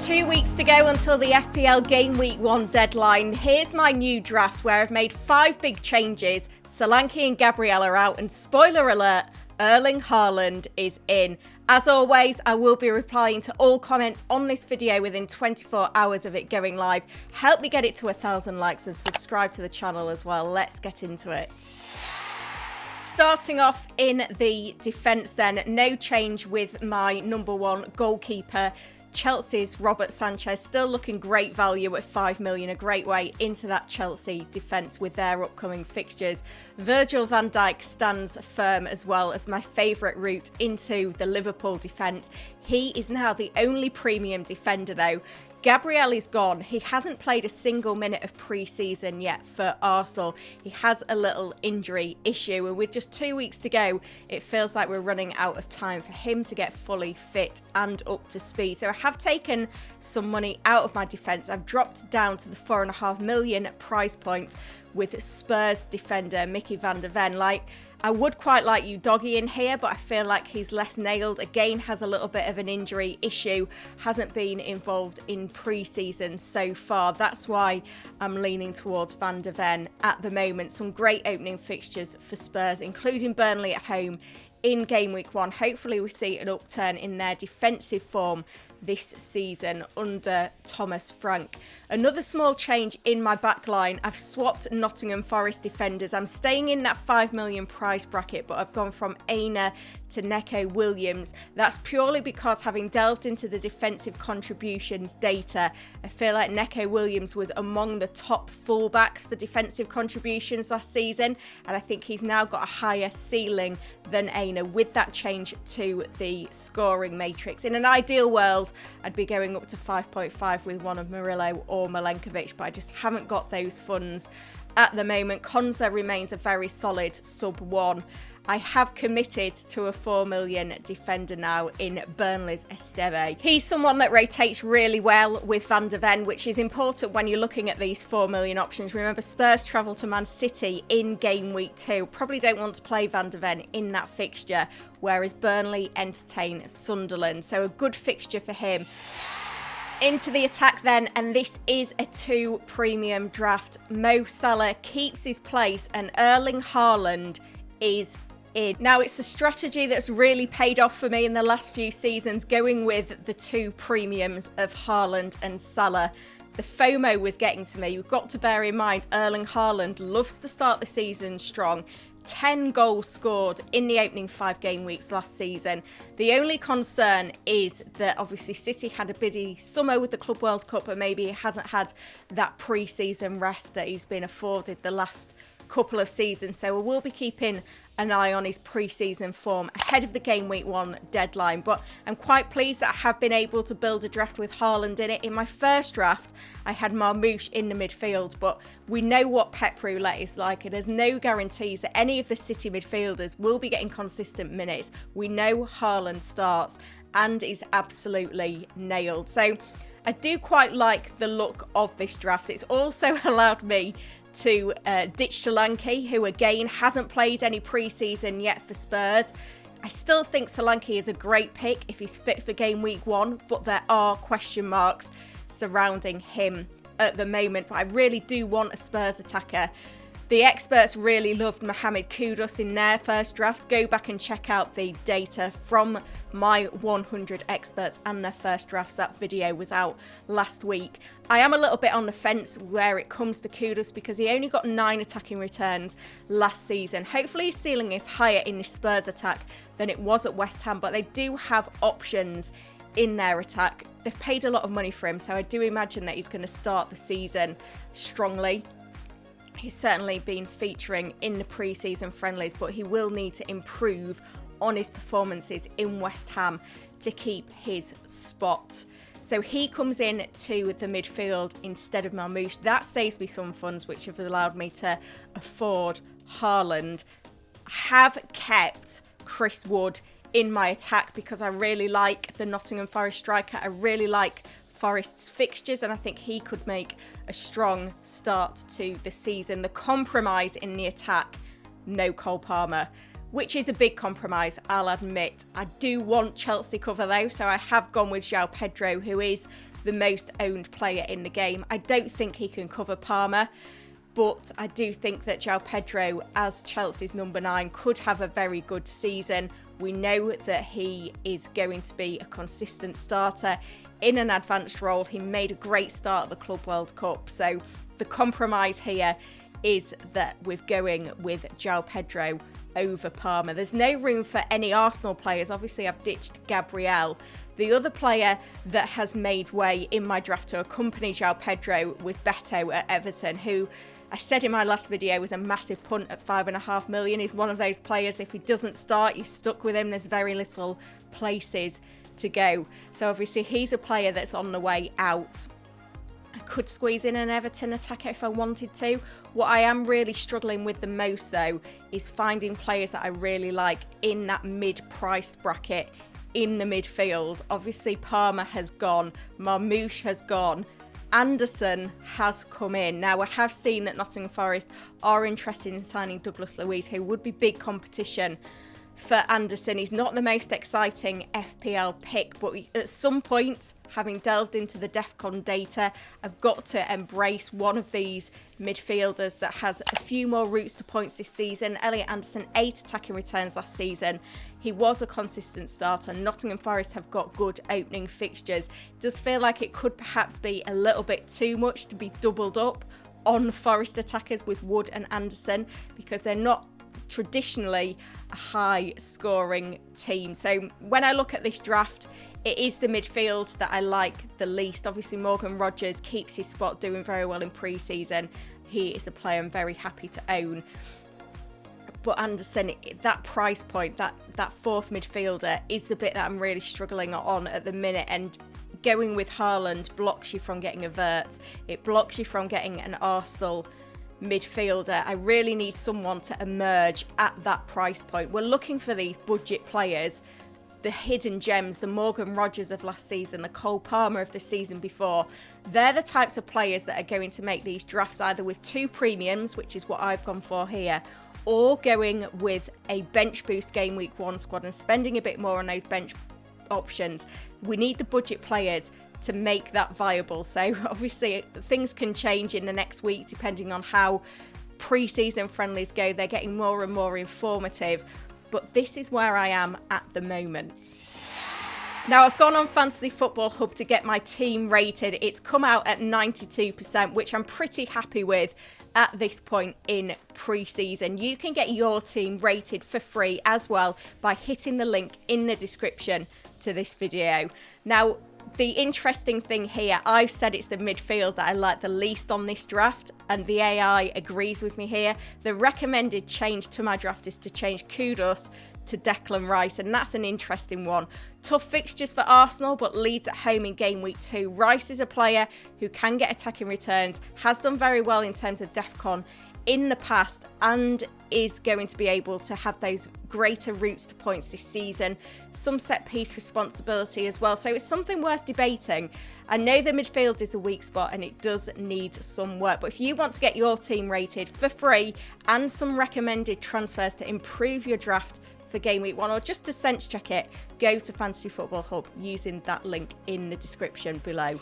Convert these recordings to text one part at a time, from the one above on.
2 weeks to go until the FPL Gameweek 1 deadline. Here's my new draft where I've made 5 big changes. Solanke and Gabriel are out, and spoiler alert, Erling Haaland is in. As always, I will be replying to all comments on this video within 24 hours of it going live. Help me get it to 1,000 likes and subscribe to the channel as well. Let's get into it. Starting off in the defence then, no change with my number one goalkeeper. Chelsea's Robert Sanchez still looking great value at 5 million, a great way into that Chelsea defence with their upcoming fixtures. Virgil van Dijk stands firm as well as my favourite route into the Liverpool defence. He is now the only premium defender though. Gabriel is gone. He hasn't played a single minute of pre-season yet for Arsenal. He has a little injury issue, and with just 2 weeks to go, it feels like we're running out of time for him to get fully fit and up to speed. So I have taken some money out of my defence. I've dropped down to the 4.5 million price point with Spurs defender Mickey van der Ven. I would quite like Udogie in here, but I feel like he's less nailed. Again, has a little bit of an injury issue. Hasn't been involved in pre-season so far. That's why I'm leaning towards Van der Ven at the moment. Some great opening fixtures for Spurs, including Burnley at home in Game Week 1. Hopefully we see an upturn in their defensive form this season under Thomas Frank. Another small change in my backline. I've swapped Nottingham Forest defenders. I'm staying in that 5 million price bracket, but I've gone from Aina to Neco Williams. That's purely because, having delved into the defensive contributions data, I feel like Neco Williams was among the top fullbacks for defensive contributions last season, and I think he's now got a higher ceiling than Aina with that change to the scoring matrix. In an ideal world, I'd be going up to 5.5 with one of Murillo or Milenkovic, but I just haven't got those funds at the moment. Konza remains a very solid sub 1. I have committed to a 4 million defender now in Burnley's Esteve. He's someone that rotates really well with Van der Ven, which is important when you're looking at these 4 million options. Remember, Spurs travel to Man City in Game Week 2. Probably don't want to play Van der Ven in that fixture, whereas Burnley entertain Sunderland. So a good fixture for him. Into the attack then, and this is a 2 premium draft. Mo Salah keeps his place and Erling Haaland is in. Now, it's a strategy that's really paid off for me in the last few seasons, going with the 2 premiums of Haaland and Salah. The FOMO was getting to me. You've got to bear in mind, Erling Haaland loves to start the season strong. 10 goals scored in the opening 5 game weeks last season. The only concern is that obviously City had a busy summer with the Club World Cup, and maybe he hasn't had that pre-season rest that he's been afforded the last couple of seasons. So we will be keeping an eye on his pre-season form ahead of the Game Week 1 deadline. But I'm quite pleased that I have been able to build a draft with Haaland in it. In my first draft, I had Marmoush in the midfield, but we know what Pep Roulette is like, and there's no guarantees that any of the City midfielders will be getting consistent minutes. We know Haaland starts and is absolutely nailed. So I do quite like the look of this draft. It's also allowed me to ditch Solanke, who again hasn't played any pre-season yet for Spurs. I still think Solanke is a great pick if he's fit for Game Week 1, but there are question marks surrounding him at the moment. But I really do want a Spurs attacker. The experts really loved Mohamed in their first draft. Go back and check out the data from my 100 experts and their first drafts. That video was out last week. I am a little bit on the fence where it comes to Kudus because he only got 9 attacking returns last season. Hopefully his ceiling is higher in the Spurs attack than it was at West Ham, but they do have options in their attack. They've paid a lot of money for him, so I do imagine that he's going to start the season strongly. He's certainly been featuring in the pre-season friendlies, but he will need to improve on his performances in West Ham to keep his spot. So he comes in to the midfield instead of Marmoush. That saves me some funds, which have allowed me to afford Haaland. I have kept Chris Wood in my attack because I really like the Nottingham Forest striker. I really like Forest's fixtures, and I think he could make a strong start to the season. The compromise in the attack, no Cole Palmer, which is a big compromise, I'll admit. I do want Chelsea cover though, so I have gone with João Pedro, who is the most owned player in the game. I don't think he can cover Palmer, but I do think that João Pedro, as Chelsea's number 9, could have a very good season. We know that he is going to be a consistent starter in an advanced role. He made a great start at the Club World Cup. So the compromise here is that we're going with João Pedro over Palmer. There's no room for any Arsenal players. Obviously, I've ditched Gabriel. The other player that has made way in my draft to accompany João Pedro was Beto at Everton, who I said in my last video was a massive punt at 5.5 million. He's one of those players, if he doesn't start, you're stuck with him. There's very little places to go. So obviously he's a player that's on the way out. I could squeeze in an Everton attacker if I wanted to. What I am really struggling with the most though is finding players that I really like in that mid-priced bracket in the midfield. Obviously Palmer has gone, Marmoush has gone, Anderson has come in. Now, I have seen that Nottingham Forest are interested in signing Douglas Luiz, who would be big competition for Anderson. He's not the most exciting FPL pick, but at some point, having delved into the DEFCON data, I've got to embrace one of these midfielders that has a few more routes to points this season. Elliot Anderson, 8 attacking returns last season. He was a consistent starter. Nottingham Forest have got good opening fixtures. It does feel like it could perhaps be a little bit too much to be doubled up on Forest attackers with Wood and Anderson, because they're not traditionally a high scoring team. So when I look at this draft, it is the midfield that I like the least. Obviously Morgan Rogers keeps his spot, doing very well in pre-season. He is a player I'm very happy to own. But Anderson, that price point, that fourth midfielder is the bit that I'm really struggling on at the minute, and going with Haaland blocks you from getting a Vert. It blocks you from getting an Arsenal midfielder. I really need someone to emerge at that price point. We're looking for these budget players, the hidden gems, the Morgan Rogers of last season, the Cole Palmer of the season before. They're the types of players that are going to make these drafts either with 2 premiums, which is what I've gone for here, or going with a bench boost game week 1 squad and spending a bit more on those bench options. We need the budget players to make that viable. So obviously things can change in the next week depending on how pre-season friendlies go. They're getting more and more informative, but this is where I am at the moment. Now, I've gone on Fantasy Football Hub to get my team rated. It's come out at 92%, which I'm pretty happy with at this point in pre-season. You can get your team rated for free as well by hitting the link in the description to this video. Now, the interesting thing here, I've said it's the midfield that I like the least on this draft, and the AI agrees with me here. The recommended change to my draft is to change Kudus to Declan Rice, and that's an interesting one. Tough fixtures for Arsenal, but Leeds at home in game week 2. Rice is a player who can get attacking returns, has done very well in terms of DEFCON in the past, and is going to be able to have those greater routes to points this season. Some set piece responsibility as well, so it's something worth debating. I know the midfield is a weak spot and it does need some work, but if you want to get your team rated for free and some recommended transfers to improve your draft for game week 1, or just to sense check it, go to Fantasy Football Hub using that link in the description below.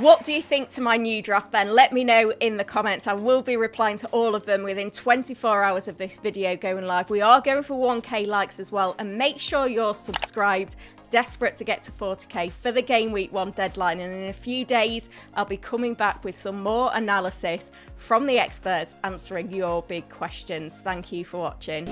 What do you think to my new draft then? Let me know in the comments. I will be replying to all of them within 24 hours of this video going live. We are going for 1k likes as well, and make sure you're subscribed. Desperate to get to 40k for the game week 1 deadline, and in a few days I'll be coming back with some more analysis from the experts answering your big questions. Thank you for watching.